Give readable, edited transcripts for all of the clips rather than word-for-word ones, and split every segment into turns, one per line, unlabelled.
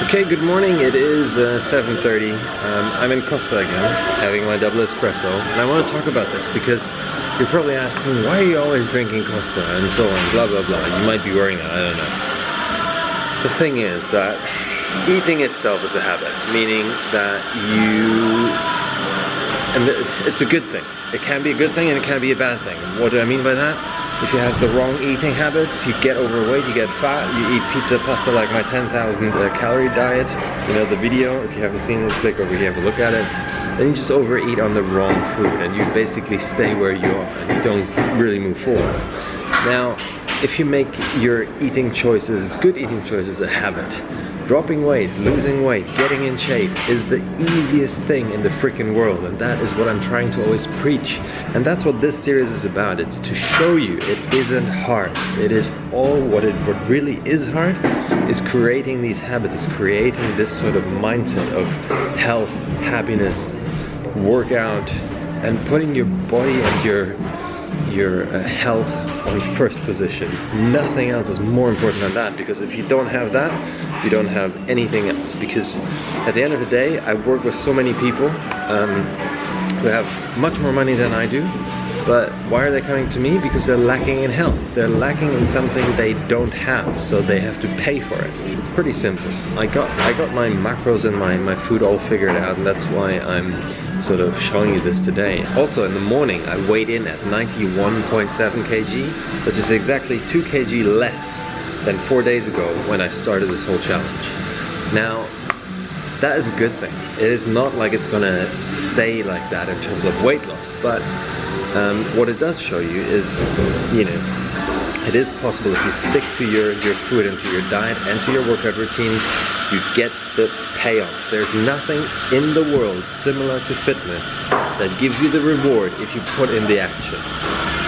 Okay, good morning. It is 7:30. I'm in Costa again, having my double espresso, and I want to talk about this because you're probably asking, why are you always drinking Costa and so on, blah blah blah. You might be worrying that, I don't know. The thing is that eating itself is a habit, meaning that it's a good thing. It can be a good thing and it can be a bad thing. What do I mean by that? If you have the wrong eating habits, you get overweight, you get fat, you eat pizza, pasta like my 10,000 calorie diet. You know the video, if you haven't seen it, click over here, have a look at it. Then you just overeat on the wrong food and you basically stay where you are and you don't really move forward. Now, if you make your eating choices, good eating choices, a habit, dropping weight, losing weight, getting in shape is the easiest thing in the freaking world, and that is what I'm trying to always preach. And that's what this series is about. It's to show you it isn't hard. It is all what really is hard is creating these habits, is creating this sort of mindset of health, happiness, workout, and putting your body and your health on first position. Nothing else is more important than that, because if you don't have that, you don't have anything else. Because at the end of the day, I work with so many people who have much more money than I do, but why are they coming to me? Because they're lacking in health. They're lacking in something they don't have, so they have to pay for it. It's pretty simple. I got my macros and my food all figured out, and that's why I'm sort of showing you this today. Also in the morning I weighed in at 91.7 kg, which is exactly 2 kg less than 4 days ago when I started this whole challenge. Now, that is a good thing. It is not like it's gonna stay like that in terms of weight loss, but what it does show you is, you know, it is possible if you stick to your food and to your diet and to your workout routine, you get the payoff. There's nothing in the world similar to fitness that gives you the reward if you put in the action.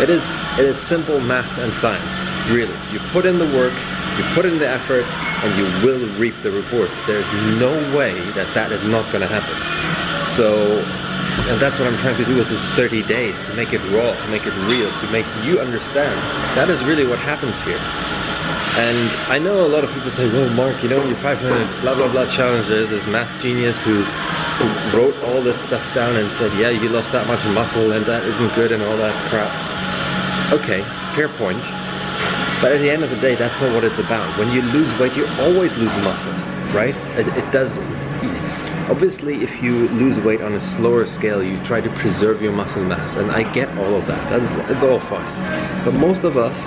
It is simple math and science, really. You put in the work, you put in the effort, and you will reap the rewards. There's no way that is not going to happen. So, and that's what I'm trying to do with this 30 days, to make it raw, to make it real, to make you understand. That is really what happens here. And I know a lot of people say, well, Mark, you know, your 500 blah blah blah challenge, there's this math genius who wrote all this stuff down and said, yeah, you lost that much muscle and that isn't good and all that crap. Okay, fair point. But at the end of the day, that's not what it's about. When you lose weight, you always lose muscle, right? It does. Obviously, if you lose weight on a slower scale, you try to preserve your muscle mass, and I get all of that. It's all fine. But most of us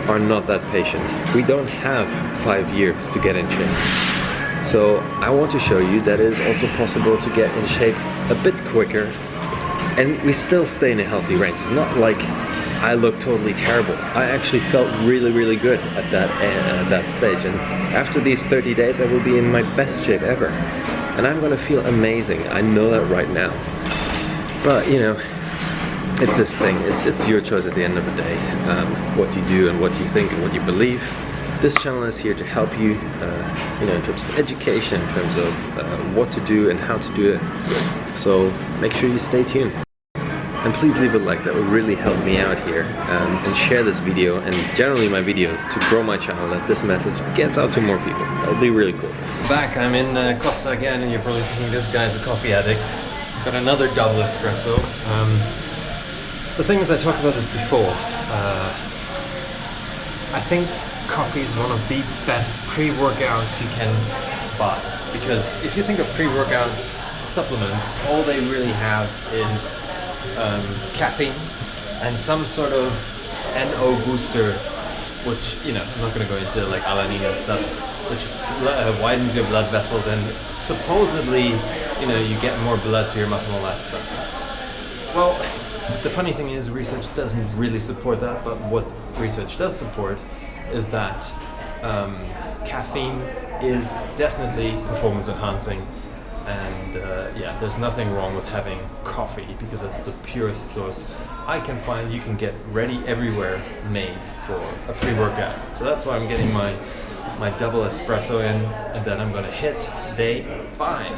are not that patient. We don't have 5 years to get in shape. So I want to show you that it is also possible to get in shape a bit quicker, and we still stay in a healthy range. It's not like I look totally terrible. I actually felt really, really good at that stage. And after these 30 days, I will be in my best shape ever. And I'm gonna feel amazing. I know that right now. But you know, it's this thing. It's your choice at the end of the day. What you do and what you think and what you believe. This channel is here to help you, you know, in terms of education, in terms of what to do and how to do it. So make sure you stay tuned. And please leave a like, that would really help me out here, and share this video and generally my videos to grow my channel, that this message gets out to more people. That would be really cool. Back, I'm in Costa again, and you're probably thinking this guy's a coffee addict. Got another double espresso. The thing is, I talked about this before. I think coffee is one of the best pre-workouts you can buy, because if you think of pre-workout supplements, all they really have is caffeine and some sort of NO booster, which, you know, I'm not going to go into like alanine and stuff, which widens your blood vessels and supposedly, you know, you get more blood to your muscle and all that stuff. Well, the funny thing is, research doesn't really support that, but what research does support is that caffeine is definitely performance enhancing. And yeah, there's nothing wrong with having coffee, because it's the purest source I can find. You can get ready everywhere made for a pre-workout. So that's why I'm getting my double espresso in, and then I'm gonna hit day 5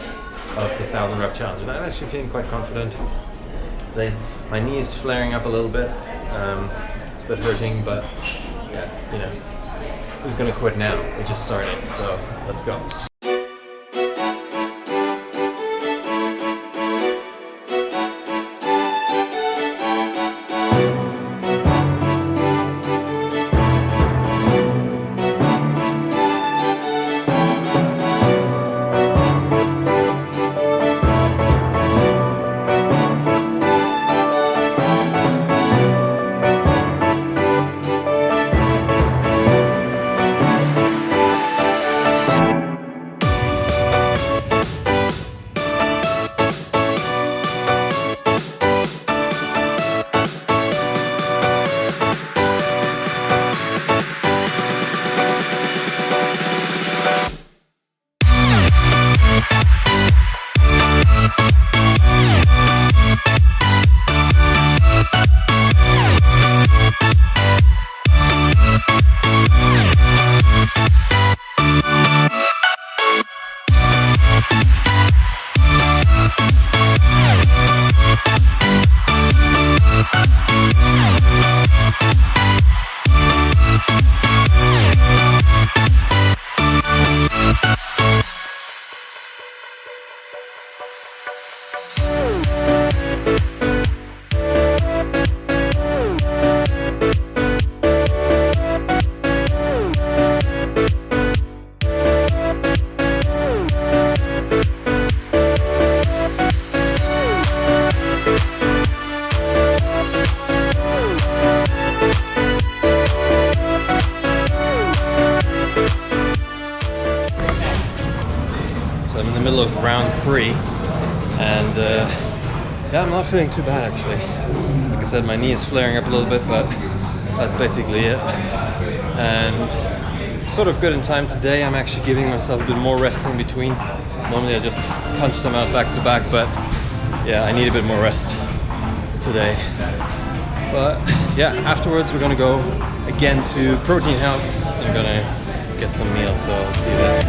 of the 1,000 rep challenge. And I'm actually feeling quite confident. So my knee is flaring up a little bit. It's a bit hurting, but yeah, you know, who's gonna quit now? We just started, so let's go. middle of round 3, and yeah, I'm not feeling too bad actually. Like I said, my knee is flaring up a little bit, but that's basically it. And sort of good in time today. I'm actually giving myself a bit more rest in between. Normally I just punch them out back to back, but yeah, I need a bit more rest today. But yeah, afterwards we're gonna go again to Protein House. I'm gonna get some meals, so I'll see you there.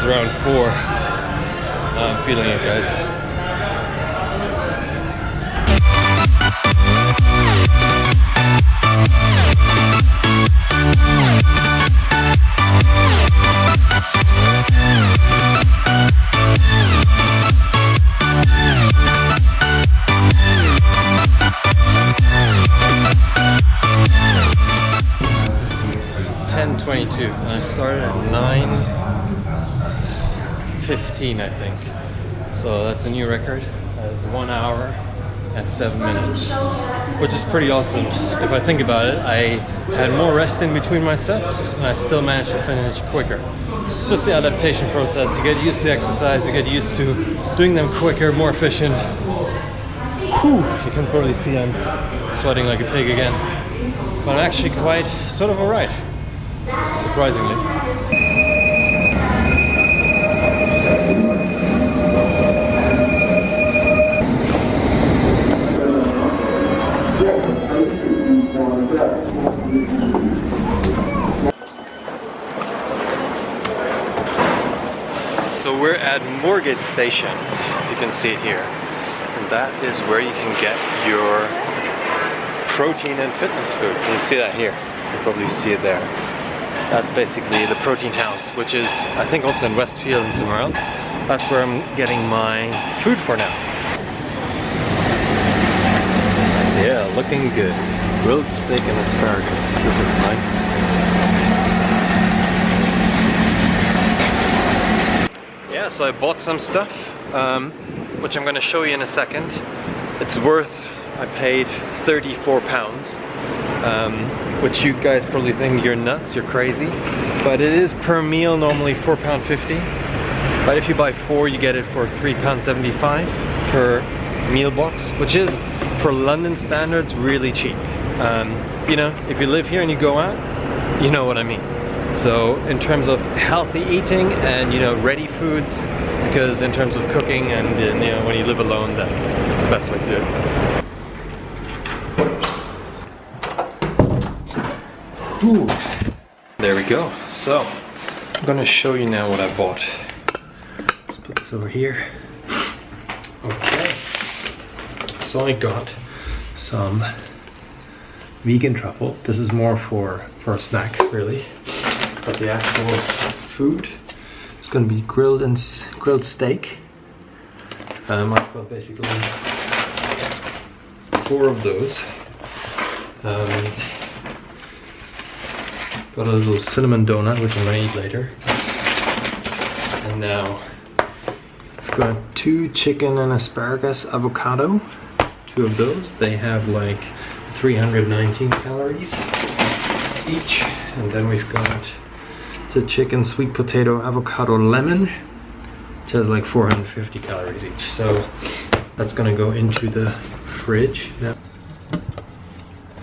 Round 4. I'm feeling it, guys. And I started at 9:15, I think. So that's a new record. That's 1 hour and 7 minutes, which is pretty awesome. If I think about it, I had more rest in between my sets, and I still managed to finish quicker. It's just the adaptation process. You get used to exercise, you get used to doing them quicker, more efficient. Whew, you can probably see I'm sweating like a pig again. But I'm actually quite sort of alright, surprisingly. So we're at Moorgate Station, you can see it here. And that is where you can get your protein and fitness food. Can you see that here? You probably see it there. That's basically the Protein House, which is, I think, also in Westfield and somewhere else. That's where I'm getting my food for now. Yeah, looking good. Grilled steak and asparagus. This looks nice. Yeah, so I bought some stuff, which I'm going to show you in a second. It's worth, I paid £34, which you guys probably think you're nuts, you're crazy. But it is per meal normally £4.50. But if you buy 4, you get it for £3.75 per meal box, which is, for London standards, really cheap. You know, if you live here and you go out, you know what I mean. So in terms of healthy eating and, you know, ready foods, because in terms of cooking and, you know, when you live alone, then it's the best way to do it. Whew. There we go. So I'm gonna show you now what I bought. Let's put this over here. Okay. So I got some vegan truffle. This is more for a snack, really. But the actual food is going to be grilled steak. I've got basically 4 of those. Got a little cinnamon donut, which I'm going to eat later. And now I've got 2 chicken and asparagus avocado. 2 of those. They have like 319 calories each. And then we've got the chicken sweet potato avocado lemon, which has like 450 calories each. So that's gonna go into the fridge now.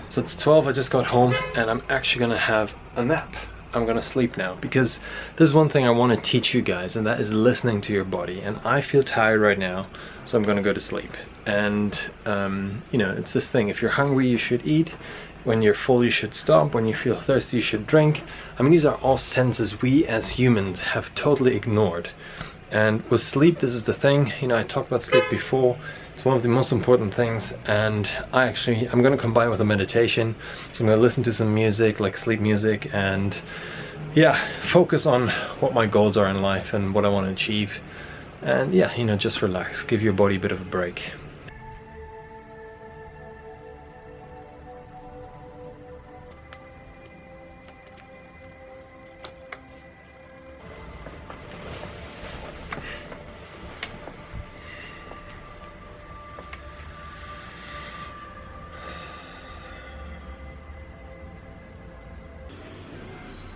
So it's 12, I just got home and I'm actually gonna have a nap. I'm gonna sleep now, because there's one thing I want to teach you guys, and that is listening to your body. And I feel tired right now, so I'm gonna go to sleep. And you know, it's this thing, if you're hungry you should eat, when you're full you should stop, when you feel thirsty you should drink. I mean, these are all senses we as humans have totally ignored. And with sleep, this is the thing. You know, I talked about sleep before. It's one of the most important things, and I'm gonna combine with a meditation. So I'm gonna listen to some music, like sleep music, and yeah, focus on what my goals are in life and what I want to achieve. And yeah, you know, just relax, give your body a bit of a break.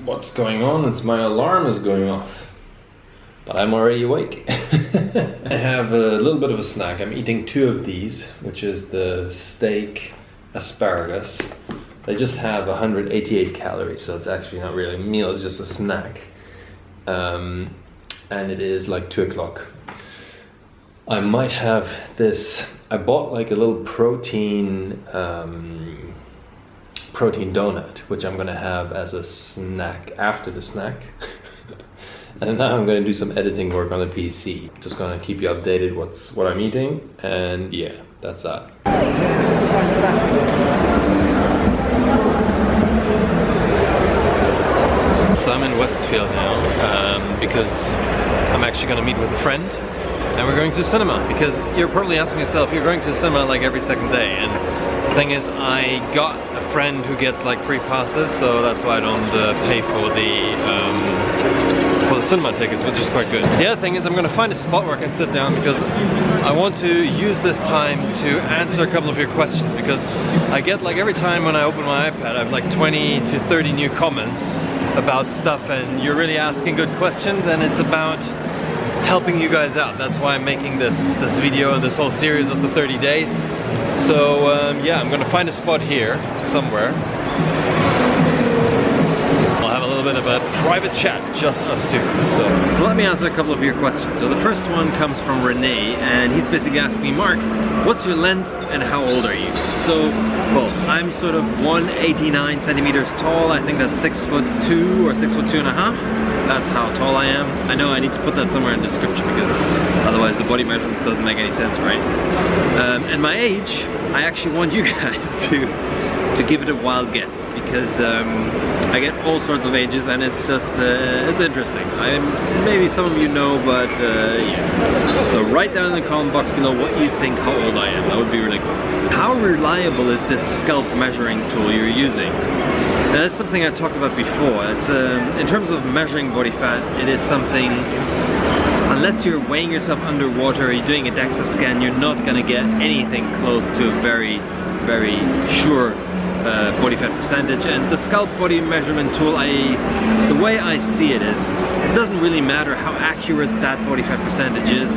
What's going on? It's my alarm is going off, but I'm already awake. I have a little bit of a snack. I'm eating 2 of these, which is the steak asparagus. They just have 188 calories, so it's actually not really a meal, it's just a snack. And it is like 2 o'clock. I might have this, I bought like a little protein donut, which I'm gonna have as a snack after the snack. And now I'm gonna do some editing work on the PC. Just gonna keep you updated what I'm eating, and yeah, that's that. So I'm in Westfield now because I'm actually gonna meet with a friend, and we're going to the cinema, because you're probably asking yourself, you're going to the cinema like every second day, and the thing is, I got a friend who gets like free passes, so that's why I don't pay for the cinema tickets, which is quite good. The other thing is, I'm going to find a spot where I can sit down, because I want to use this time to answer a couple of your questions, because I get like every time when I open my iPad, I have like 20 to 30 new comments about stuff, and you're really asking good questions, and it's about helping you guys out. That's why I'm making this video and this whole series of the 30 days. So yeah, I'm gonna find a spot here somewhere. We'll have a little bit of a private chat, just us two. So let me answer a couple of your questions. So the first one comes from Renee, and he's basically asking me, Mark, what's your length and how old are you? So, well, I'm sort of 189 centimeters tall. I think that's 6'2" or 6'2½". That's how tall I am. I know I need to put that somewhere in the description, because otherwise the body measurements doesn't make any sense, right? And my age, I actually want you guys to give it a wild guess, because I get all sorts of ages, and it's just it's interesting. Maybe some of you know, but yeah. So write down in the comment box below what you think how old I am. That would be really cool. How reliable is this scalp measuring tool you're using? Now, that's something I talked about before. It's in terms of measuring body fat, it is something, unless you're weighing yourself underwater or you're doing a DEXA scan, you're not going to get anything close to a very, very sure body fat percentage. And the scalp body measurement tool, the way I see it is, it doesn't really matter how accurate that body fat percentage is,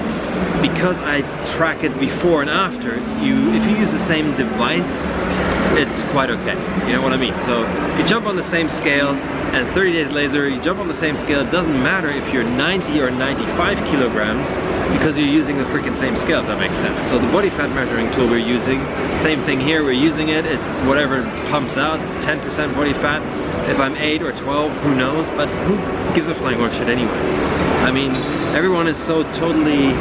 because I track it before and after. If you use the same device, it's quite okay. You know what I mean? So if you jump on the same scale, and 30 days later you jump on the same scale, it doesn't matter if you're 90 or 95 kilograms, because you're using the freaking same scale, if that makes sense. So the body fat measuring tool we're using, same thing here, we're using it, whatever pumps out, 10% body fat. If I'm 8 or 12, who knows, but who gives a flying horse shit anyway? I mean, everyone is so totally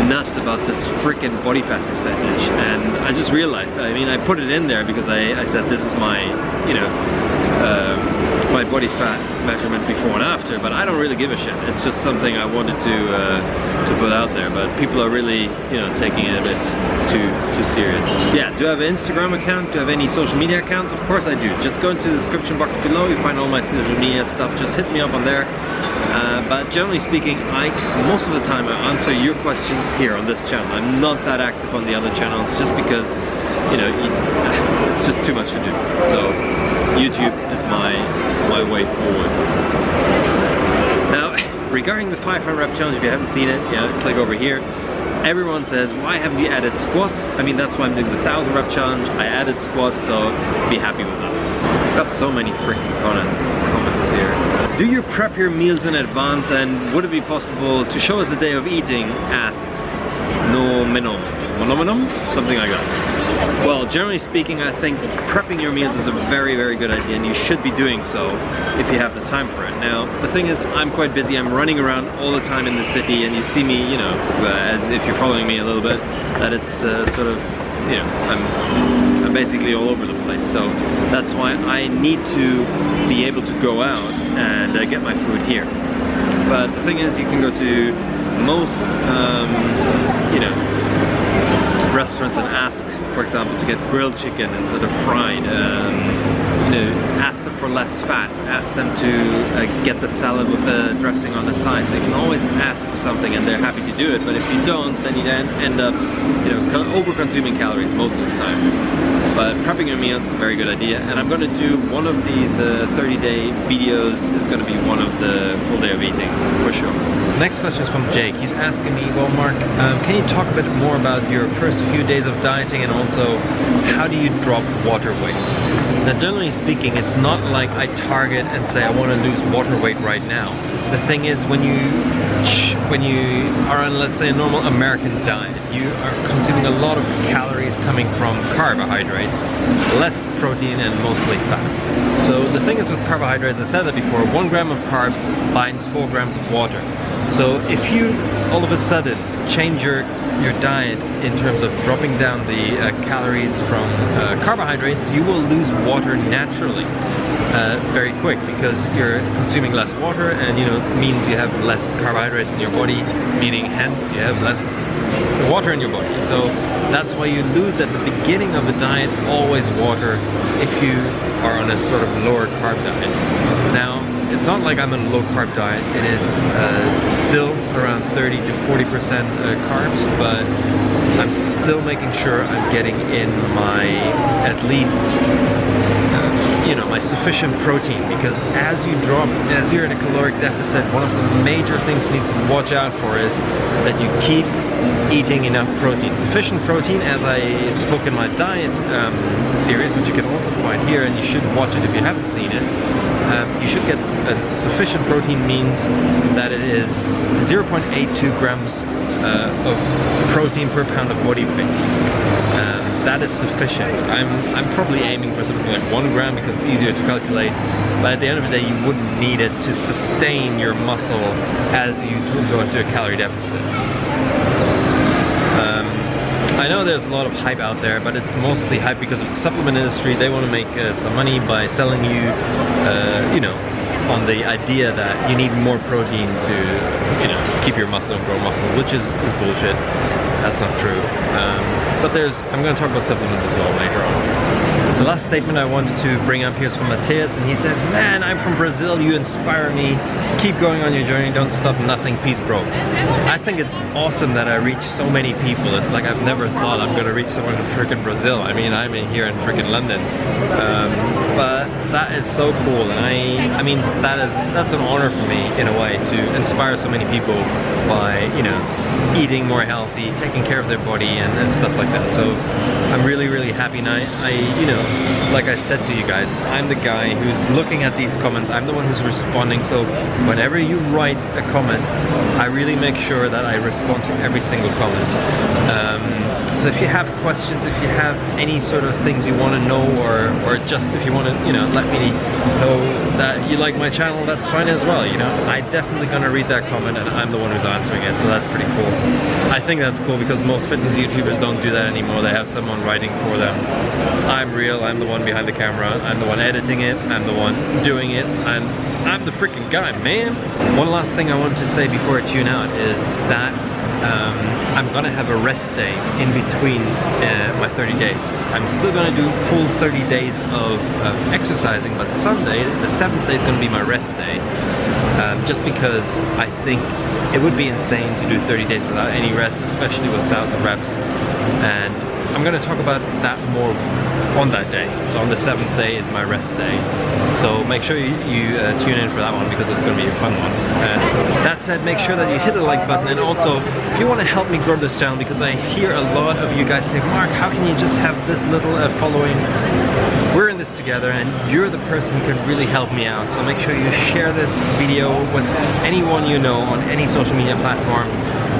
nuts about this freaking body fat percentage, and I just realized, I mean, I put it in there because I said this is my, you know, my body fat measurement before and after, but I don't really give a shit. It's just something I wanted to put out there, but people are really, you know, taking it a bit too serious. Yeah, do I have an Instagram account? Do I have any social media accounts? Of course I do. Just go into the description box below, you find all my social media stuff. Just hit me up on there. But generally speaking, most of the time I answer your questions here on this channel. I'm not that active on the other channels, just because, you know, it's just too much to do. So YouTube is my way forward. Now, regarding the 500 rep challenge, if you haven't seen it, yeah, click over here. Everyone says, why haven't you added squats? I mean, that's why I'm doing the 1000 rep challenge. I added squats, so be happy with that. I've got so many freaking comments here. Do you prep your meals in advance, and would it be possible to show us the day of eating? Asks No Menom. Something like that.
Well, generally speaking, I think prepping your meals is a very, very good idea, and you should be doing so if you have the time for it. Now, the thing is, I'm quite busy. I'm running around all the time in the city, and you see me, you know, as if you're following me a little bit, that it's sort of, you know, I'm basically all over the place. So that's why I need to be able to go out and get my food here. But the thing is, you can go to most, you know, restaurants and ask, for example, to get grilled chicken instead of fried. You know, ask them for less fat. Ask them to get the salad with the dressing on the side. So you can always ask for something, and they're happy to do it. But if you don't, then you then end up, you know, over-consuming calories most of the time. But prepping your meals is a very good idea, and I'm going to do one of these 30-day videos. Is going to be one of the full day of eating for sure.
Next question is from Jake. He's asking me, well, Mark, can you talk a bit more about your first few days of dieting, and also how do you drop water weight? Now, generally speaking, it's not like I target and say I want to lose water weight right now. The thing is, when you are on, let's say, a normal American diet, you are consuming a lot of calories coming from carbohydrates, less protein, and mostly fat. So the thing is with carbohydrates, I said that before, 1 gram of carb binds 4 grams of water. So if you all of a sudden change your diet in terms of dropping down the calories from carbohydrates, you will lose water naturally very quick, because you're consuming less water, and you know, means you have less carbohydrates in your body, meaning hence you have less water in your body. So that's why you lose at the beginning of the diet always water if you are on a sort of lower carb diet. Now, it's not like I'm on a low carb diet. It is still around 30 to 40% carbs, but I'm still making sure I'm getting in my, at least, you know, my sufficient protein, because as you're in a caloric deficit, one of the major things you need to watch out for is that you keep eating enough protein. Sufficient protein, as I spoke in my diet series, which you can also find here, and you should watch it if you haven't seen it. You should get sufficient protein means that it is 0.82 grams of protein per pound of body weight. That is sufficient. I'm probably aiming for something like 1 gram because it's easier to calculate, but at the end of the day you wouldn't need it to sustain your muscle as you go into a calorie deficit. I know there's a lot of hype out there, but it's mostly hype because of the supplement industry. They want to make some money by selling you, you know, on the idea that you need more protein to, you know, keep your muscle and grow muscle, which is bullshit. That's not true. But I'm going to talk about supplements as well later on. The last statement I wanted to bring up here is from Matthias, and he says, man, I'm from Brazil, you inspire me. Keep going on your journey, don't stop nothing, peace bro. I think it's awesome that I reach so many people. It's like I've never thought I'm going to reach someone in freaking Brazil. I mean, I'm here in freaking London. But that is so cool, and I mean, that's an honor for me in a way to inspire so many people by, you know, eating more healthy, taking care of their body, and stuff like that. So I'm really, really happy, and I you know, like I said to you guys, I'm the guy who's looking at these comments. I'm the one who's responding. So whenever you write a comment, I really make sure that I respond to every single comment. So if you have questions, if you have any sort of things you want to know, or just if you want to, you know, let me know that you like my channel, that's fine as well. You know, I'm definitely gonna read that comment, and I'm the one who's answering it. So that's pretty cool. I think that's cool because most fitness YouTubers don't do that anymore. They have someone writing for them. I'm real. I'm the one behind the camera. I'm the one editing it. I'm the one doing it. I'm the freaking guy, man. One last thing I wanted to say before I tune out is that I'm gonna have a rest day in between my 30 days. I'm still gonna do full 30 days of exercising, but Sunday, the 7th day, is gonna be my rest day. Just because I think it would be insane to do 30 days without any rest, especially with 1,000 reps. And I'm going to talk about that more on that day. So on the 7th day is my rest day. So make sure you tune in for that one, because it's going to be a fun one. That said, make sure that you hit the like button, and also if you want to help me grow this channel, because I hear a lot of you guys say, Mark, how can you just have this little following? We're in the
this together, and you're the person who can really help me out. So make sure you share this video with anyone you know on any social media platform.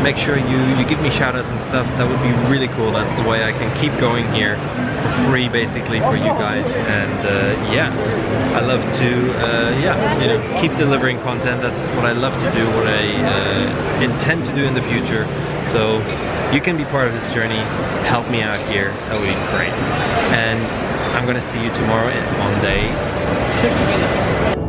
Make sure you give me shout outs and stuff. That would be really cool. That's the way I can keep going here for free, basically, for you guys. And yeah, I love to keep delivering content. That's what I love to do, what I intend to do in the future. So you can be part of this journey, help me out here, that would be great. And I'm gonna see you tomorrow on day 6.